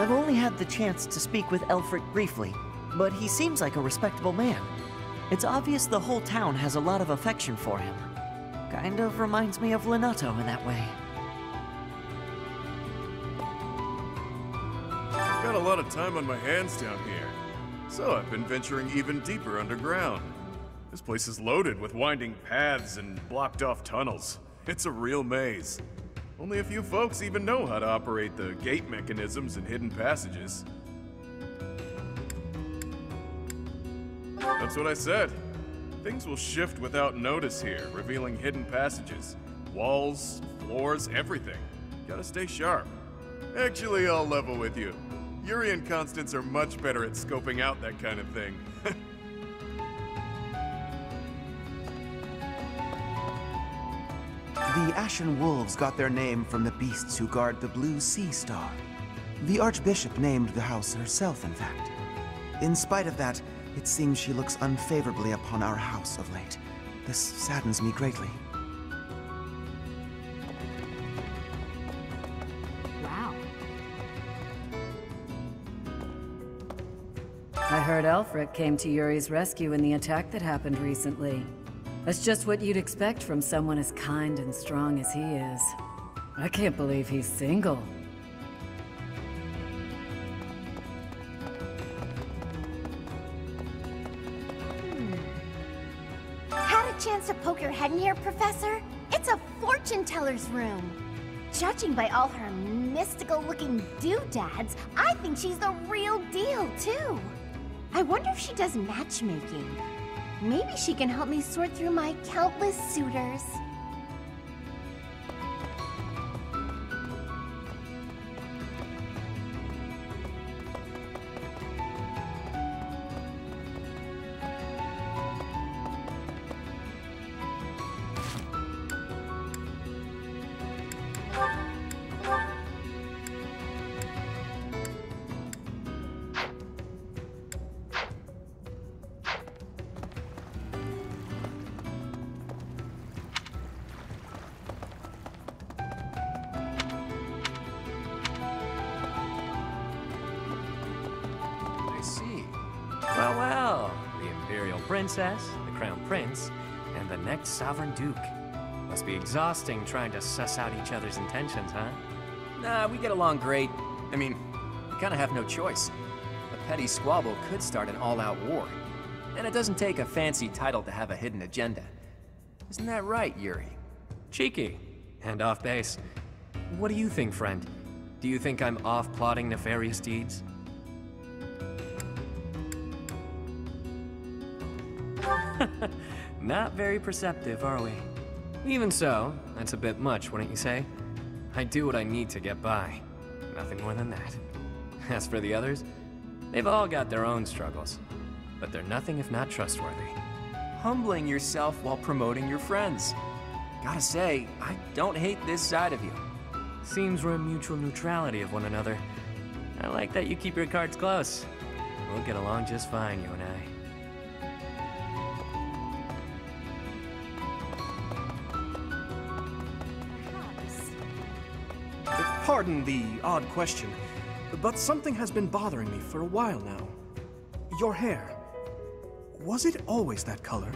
I've only had the chance to speak with Elfric briefly, but he seems like a respectable man. It's obvious the whole town has a lot of affection for him. Kind of reminds me of Lenato in that way. I've got a lot of time on my hands down here, so I've been venturing even deeper underground. This place is loaded with winding paths and blocked-off tunnels. It's a real maze. Only a few folks even know how to operate the gate mechanisms and hidden passages. That's what I said. Things will shift without notice here, revealing hidden passages. Walls, floors, everything. Gotta stay sharp. Actually, I'll level with you. Yuri and Constance are much better at scoping out that kind of thing. The Ashen Wolves got their name from the beasts who guard the Blue Sea Star. The Archbishop named the house herself, in fact. In spite of that, it seems she looks unfavorably upon our house of late. This saddens me greatly. Wow. I heard Elfric came to Yuri's rescue in the attack that happened recently. That's just what you'd expect from someone as kind and strong as he is. I can't believe he's single. Had a chance to poke your head in here, Professor? It's a fortune teller's room. Judging by all her mystical-looking doodads, I think she's the real deal, too. I wonder if she does matchmaking. Maybe she can help me sort through my countless suitors. Well, the Imperial Princess, the Crown Prince, and the next Sovereign Duke. Must be exhausting trying to suss out each other's intentions, huh? Nah, we get along great. I mean, we kinda have no choice. A petty squabble could start an all-out war. And it doesn't take a fancy title to have a hidden agenda. Isn't that right, Yuri? Cheeky. And off base. What do you think, friend? Do you think I'm off plotting nefarious deeds? Not very perceptive, are we? Even so, that's a bit much, wouldn't you say? I do what I need to get by. Nothing more than that. As for the others, they've all got their own struggles. But they're nothing if not trustworthy. Humbling yourself while promoting your friends. Gotta say, I don't hate this side of you. Seems we're in mutual neutrality of one another. I like that you keep your cards close. We'll get along just fine, you and I. Pardon the odd question, but something has been bothering me for a while now. Your hair. Was it always that color?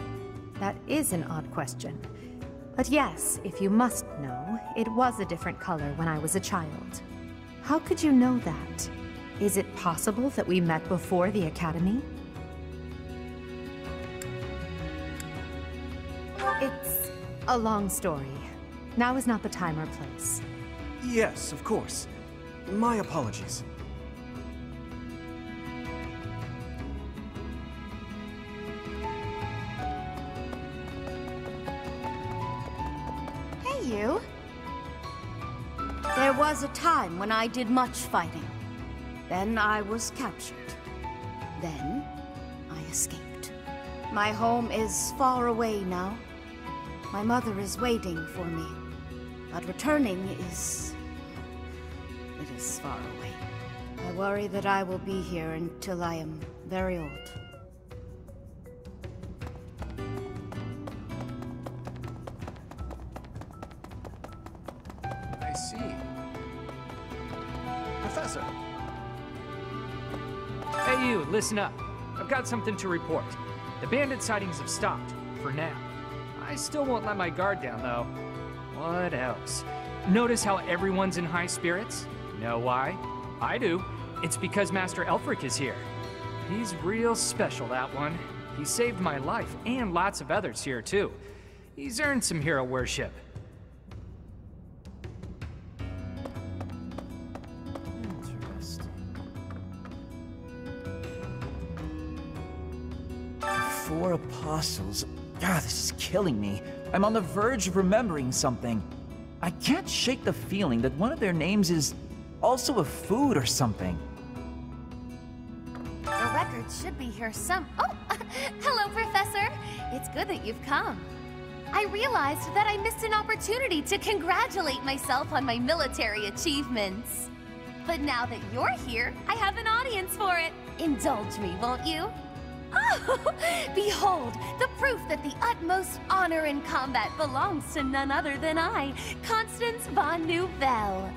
That is an odd question. But yes, if you must know, it was a different color when I was a child. How could you know that? Is it possible that we met before the Academy? It's a long story. Now is not the time or place. Yes, of course. My apologies. Hey, you. There was a time when I did much fighting. Then I was captured. Then I escaped. My home is far away now. My mother is waiting for me. But returning is... it is far away. I worry that I will be here until I am very old. I see. Professor, Hey you, listen up. I've got something to report. The bandit sightings have stopped, for now. I still won't let my guard down, though. What else? Notice how everyone's in high spirits? Know why? I do. It's because Master Elfric is here. He's real special, that one. He saved my life, and lots of others here, too. He's earned some hero worship. Interesting. 4 apostles. God, this is killing me. I'm on the verge of remembering something. I can't shake the feeling that one of their names is also a food or something. The record should be here Oh, hello, Professor. It's good that you've come. I realized that I missed an opportunity to congratulate myself on my military achievements. But now that you're here, I have an audience for it. Indulge me, won't you? Oh, behold, the proof that the utmost honor in combat belongs to none other than I, Constance von Nouvelle.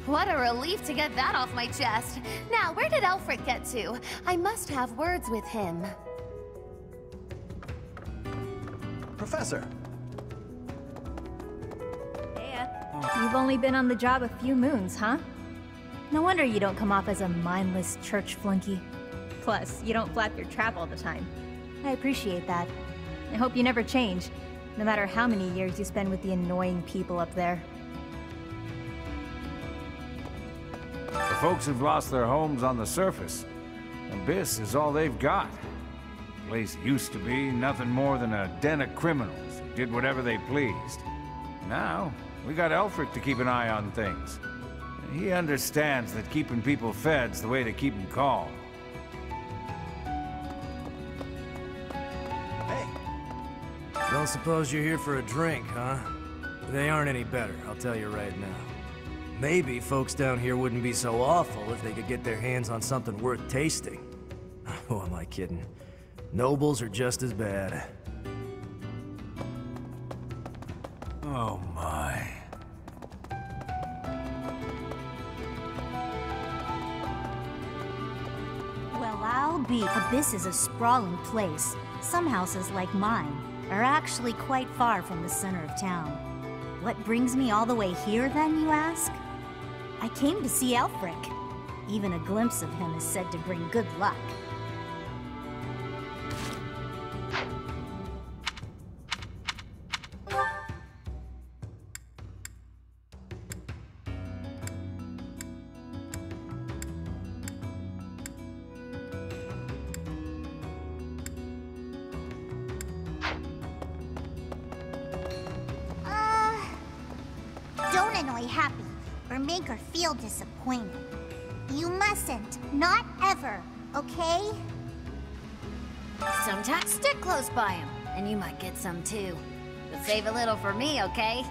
What a relief to get that off my chest. Now, where did Elfric get to? I must have words with him. Professor! Hey, you've only been on the job a few moons, huh? No wonder you don't come off as a mindless church flunky. Plus, you don't flap your trap all the time. I appreciate that. I hope you never change, no matter how many years you spend with the annoying people up there. The folks have lost their homes on the surface. Abyss is all they've got. The place used to be nothing more than a den of criminals who did whatever they pleased. Now, we got Elfric to keep an eye on things. He understands that keeping people fed's the way to keep them calm. Don't suppose you're here for a drink, huh? They aren't any better, I'll tell you right now. Maybe folks down here wouldn't be so awful if they could get their hands on something worth tasting. Who am I kidding? Nobles are just as bad. Oh my. Well, I'll be. Abyss is a sprawling place. Some houses, like mine, are actually quite far from the center of town. What brings me all the way here, then, you ask? I came to see Elfric. Even a glimpse of him is said to bring good luck. Don't annoy Happy, or make her feel disappointed. You mustn't. Not ever, okay? Sometimes stick close by him, and you might get some too. But save a little for me, okay?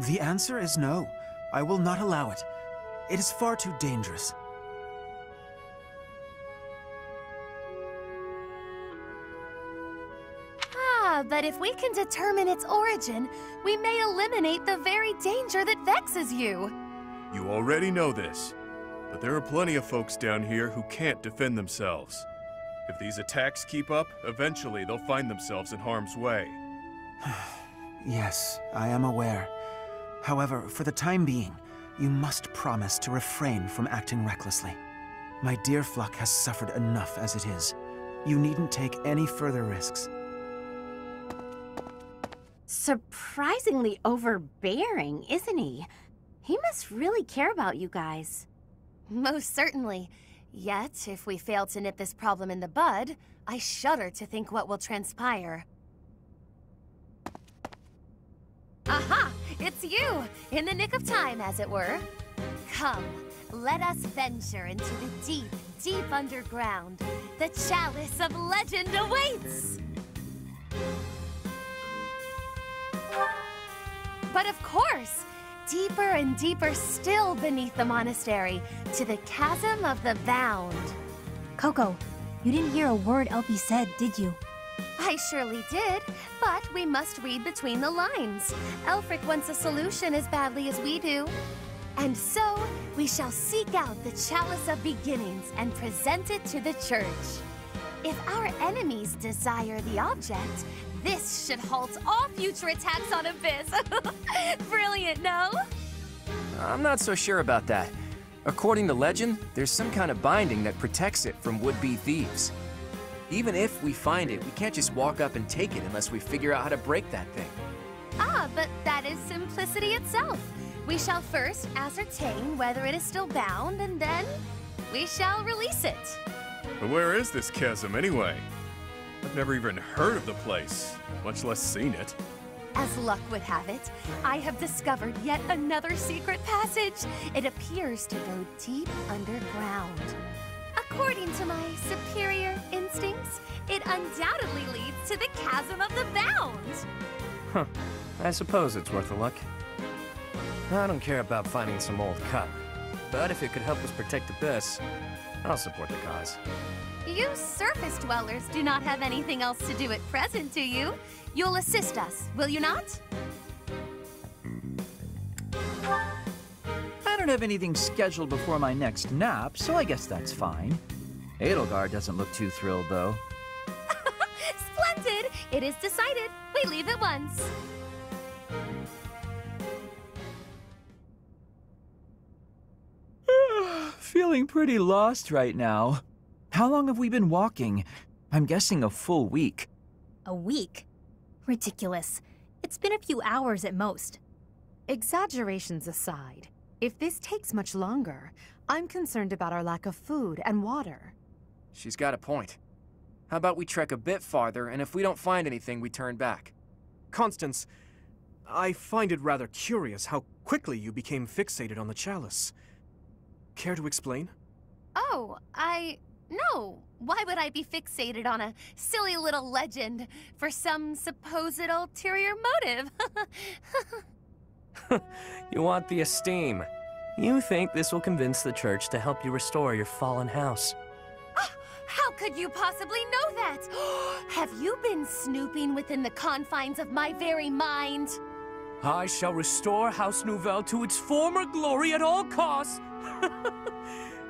The answer is no. I will not allow it. It is far too dangerous. But if we can determine its origin, we may eliminate the very danger that vexes you. You already know this, but there are plenty of folks down here who can't defend themselves. If these attacks keep up, eventually they'll find themselves in harm's way. Yes, I am aware. However, for the time being, you must promise to refrain from acting recklessly. My dear Fluck has suffered enough as it is. You needn't take any further risks. Surprisingly overbearing, isn't he? He must really care about you guys. Most certainly. Yet, if we fail to nip this problem in the bud, I shudder to think what will transpire. Aha! It's you! In the nick of time, as it were. Come, let us venture into the deep, deep underground. The chalice of legend awaits! But of course, deeper and deeper still beneath the monastery, to the Chasm of the Bound. Coco, you didn't hear a word Elfie said, did you? I surely did, but we must read between the lines. Elfric wants a solution as badly as we do. And so, we shall seek out the Chalice of Beginnings and present it to the church. If our enemies desire the object, this should halt all future attacks on Abyss. Brilliant, no? I'm not so sure about that. According to legend, there's some kind of binding that protects it from would-be thieves. Even if we find it, we can't just walk up and take it unless we figure out how to break that thing. Ah, but that is simplicity itself. We shall first ascertain whether it is still bound, and then we shall release it. But where is this chasm anyway? I've never even heard of the place, much less seen it. As luck would have it, I have discovered yet another secret passage. It appears to go deep underground. According to my superior instincts, it undoubtedly leads to the Chasm of the Bound. Huh. I suppose it's worth a look. I don't care about finding some old cup, but if it could help us protect Abyss, I'll support the cause. You surface dwellers do not have anything else to do at present, do you? You'll assist us, will you not? I don't have anything scheduled before my next nap, so I guess that's fine. Edelgard doesn't look too thrilled, though. Splendid! It is decided. We leave at once. Feeling pretty lost right now. How long have we been walking? I'm guessing a full week. A week? Ridiculous. It's been a few hours at most. Exaggerations aside, if this takes much longer, I'm concerned about our lack of food and water. She's got a point. How about we trek a bit farther, and if we don't find anything, we turn back? Constance, I find it rather curious how quickly you became fixated on the chalice. Care to explain? Oh, no. Why would I be fixated on a silly little legend for some supposed ulterior motive? You want the esteem. You think this will convince the church to help you restore your fallen house. How could you possibly know that? Have you been snooping within the confines of my very mind? I shall restore House Nouvelle to its former glory at all costs.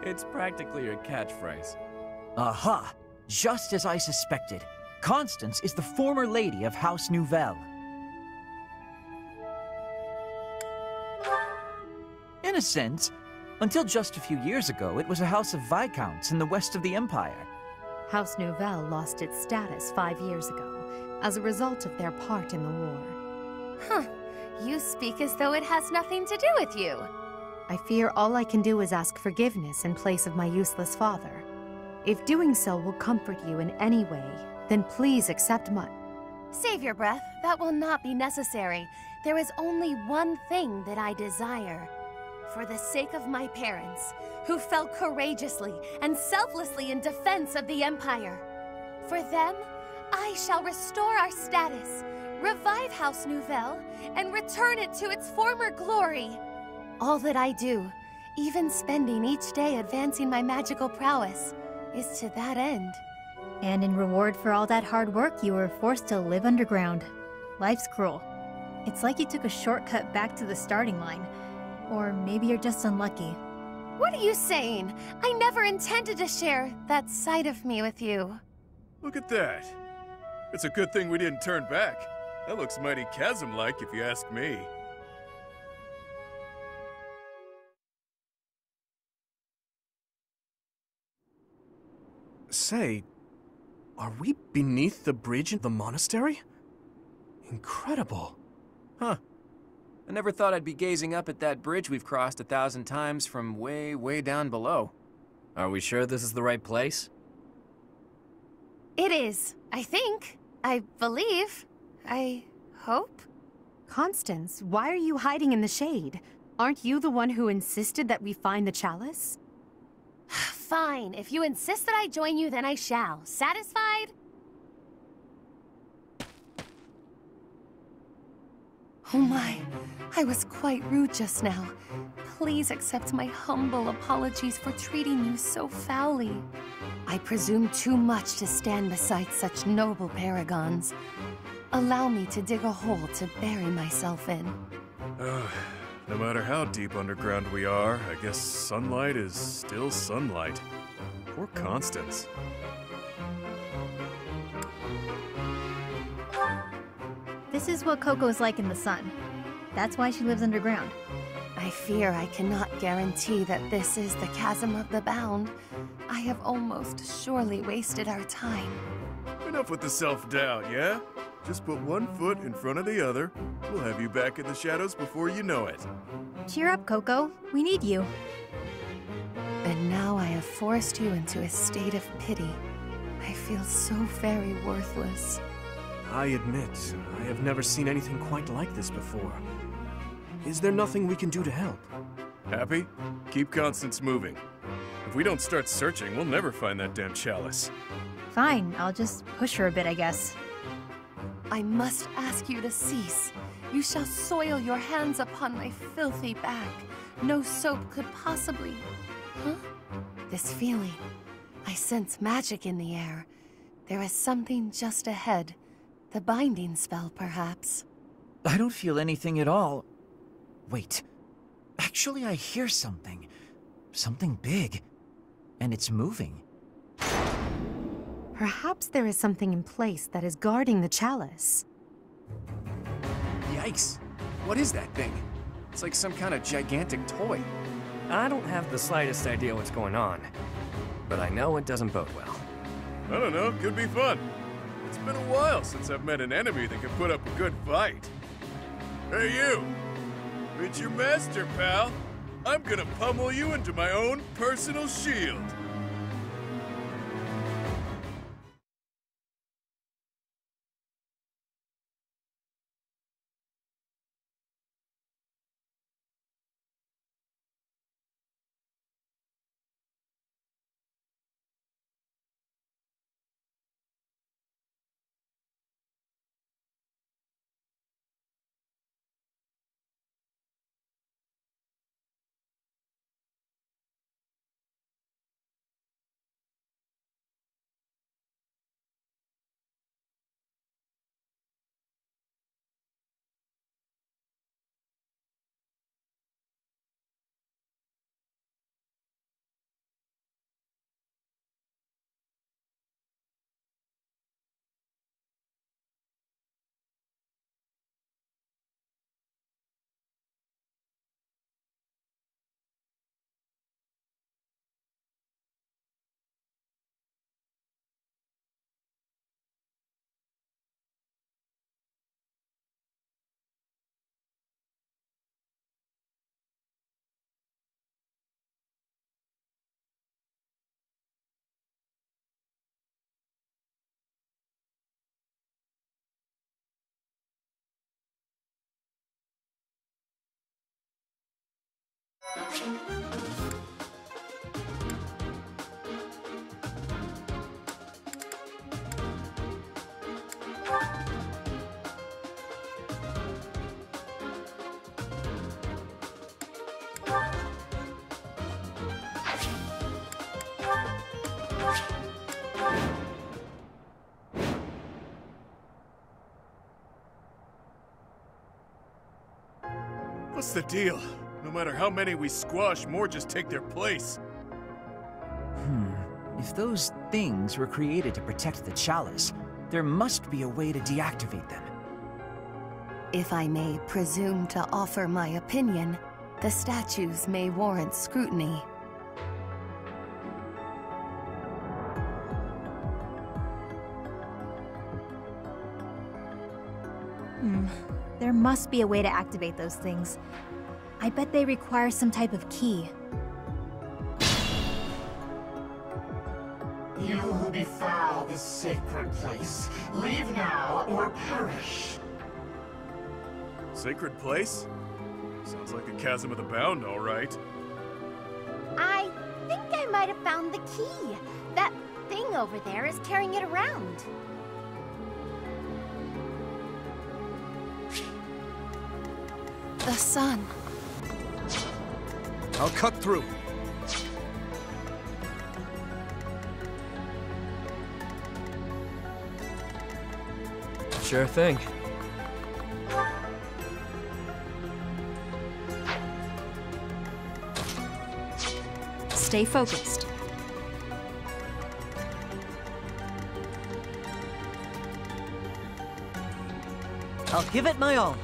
It's practically your catchphrase. Aha! Just as I suspected. Constance is the former lady of House Nouvelle. In a sense, until just a few years ago, it was a house of Viscounts in the west of the Empire. House Nouvelle lost its status 5 years ago, as a result of their part in the war. Huh. You speak as though it has nothing to do with you. I fear all I can do is ask forgiveness in place of my useless father. If doing so will comfort you in any way, then please accept my... Save your breath. That will not be necessary. There is only one thing that I desire. For the sake of my parents, who fell courageously and selflessly in defense of the Empire. For them, I shall restore our status, revive House Nouvelle, and return it to its former glory. All that I do, even spending each day advancing my magical prowess, is to that end. And in reward for all that hard work, you were forced to live underground. Life's cruel. It's like you took a shortcut back to the starting line. Or maybe you're just unlucky. What are you saying? I never intended to share that side of me with you. Look at that. It's a good thing we didn't turn back. That looks mighty chasm-like if you ask me. Say, are we beneath the bridge in the monastery? Incredible. Huh. I never thought I'd be gazing up at that bridge we've crossed 1,000 times from way, way down below. Are we sure this is the right place? It is, I think. I believe. I hope. Constance, why are you hiding in the shade? Aren't you the one who insisted that we find the chalice? Fine. If you insist that I join you, then I shall. Satisfied? Oh my, I was quite rude just now. Please accept my humble apologies for treating you so foully. I presume too much to stand beside such noble paragons. Allow me to dig a hole to bury myself in. No matter how deep underground we are, I guess sunlight is still sunlight. Poor Constance. This is what Coco's like in the sun. That's why she lives underground. I fear I cannot guarantee that this is the chasm of the bound. I have almost surely wasted our time. Enough with the self-doubt, yeah? Just put one foot in front of the other. We'll have you back in the shadows before you know it. Cheer up, Coco. We need you. And now I have forced you into a state of pity. I feel so very worthless. I admit, I have never seen anything quite like this before. Is there nothing we can do to help? Happy? Keep Constance moving. If we don't start searching, we'll never find that damn chalice. Fine, I'll just push her a bit, I guess. I must ask you to cease. You shall soil your hands upon my filthy back. No soap could possibly... Huh? This feeling. I sense magic in the air. There is something just ahead. The binding spell, perhaps. I don't feel anything at all. Wait. Actually, I hear something. Something big. And it's moving. Perhaps there is something in place that is guarding the chalice. Yikes. What is that thing? It's like some kind of gigantic toy. I don't have the slightest idea what's going on, but I know it doesn't bode well. I don't know, could be fun. It's been a while since I've met an enemy that can put up a good fight. Hey you! Meet your master, pal. I'm gonna pummel you into my own personal shield. What's the deal? No matter how many we squash, more just take their place. If those things were created to protect the chalice, there must be a way to deactivate them. If I may presume to offer my opinion, the statues may warrant scrutiny. There must be a way to activate those things. I bet they require some type of key. You who befoul this sacred place, leave now or perish. Sacred place? Sounds like the chasm of the bound, all right. I think I might have found the key. That thing over there is carrying it around. The sun. I'll cut through. Sure thing. Stay focused. I'll give it my all.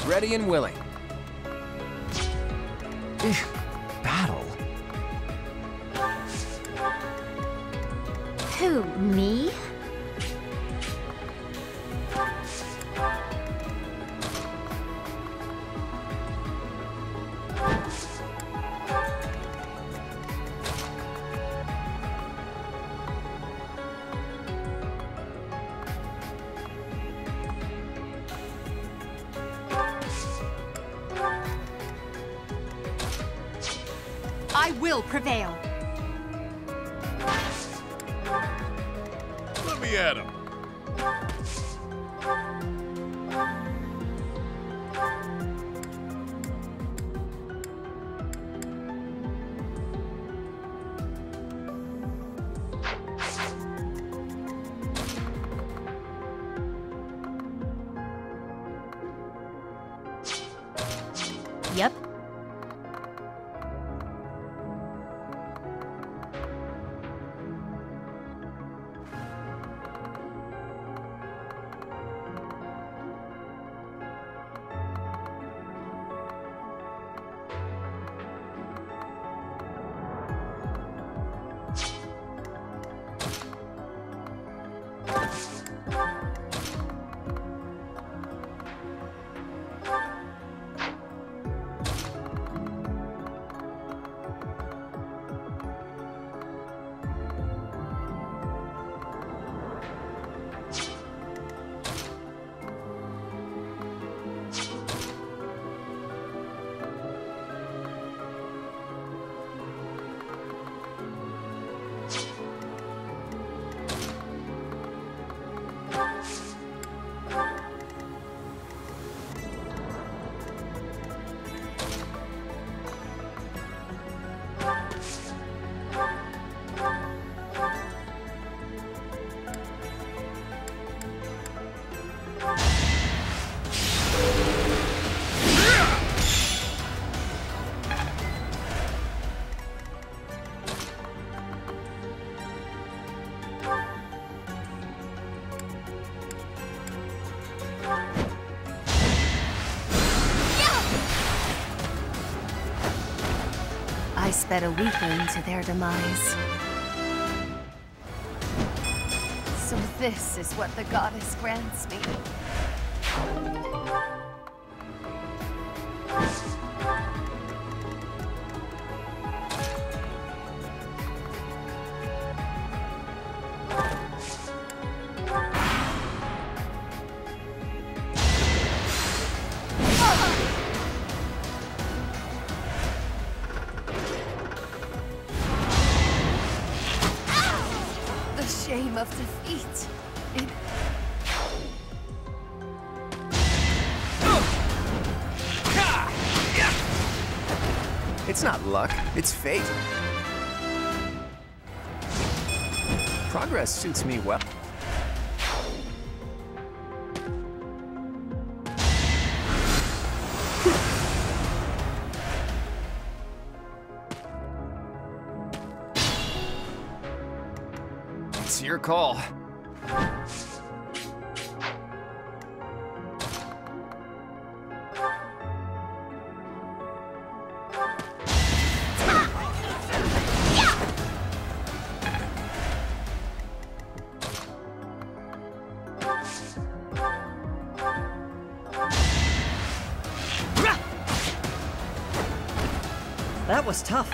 Ready and willing. Battle? Who, me? I will prevail. Let me at him. Yep. I sped a weakling to their demise. So this is what the goddess grants me. The shame of defeat. It's not luck, it's fate. Progress suits me well. It's your call. That was tough.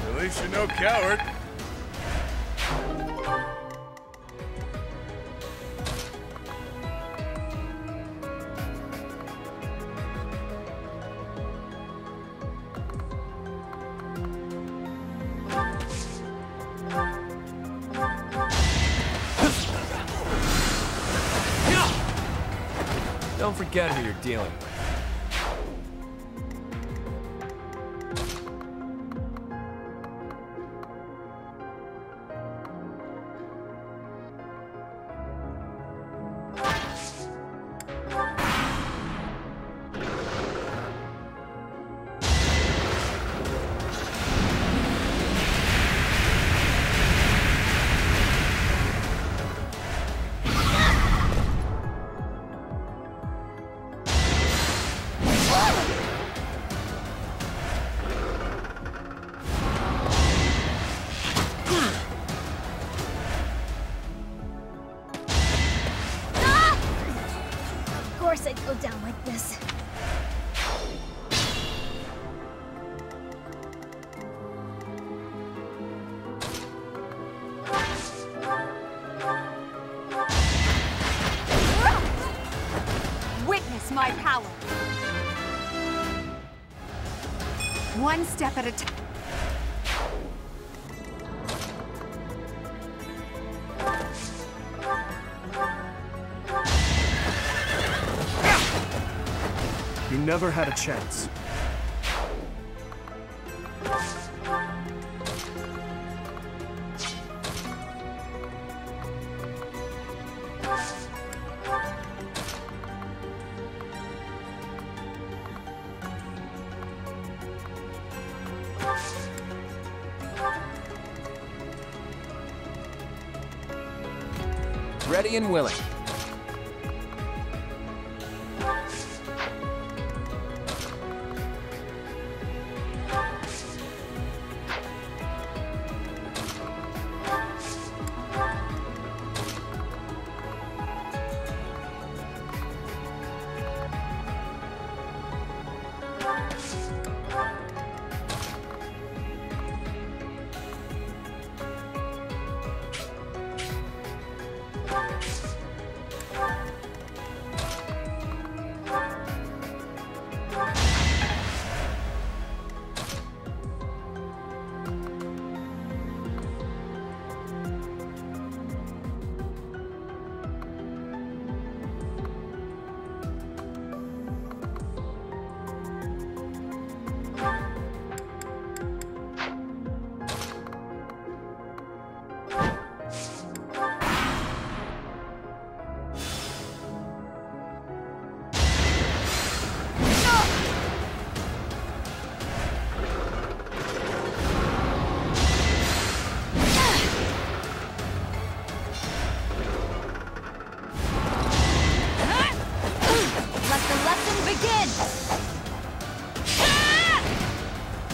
At least you're no coward. Don't forget who you're dealing with. Of course I'd go down like this. Witness my power. One step at a time. You never had a chance. Ready and willing.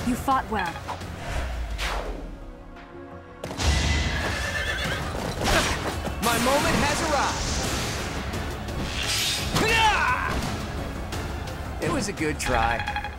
You fought well. My moment has arrived. It was a good try.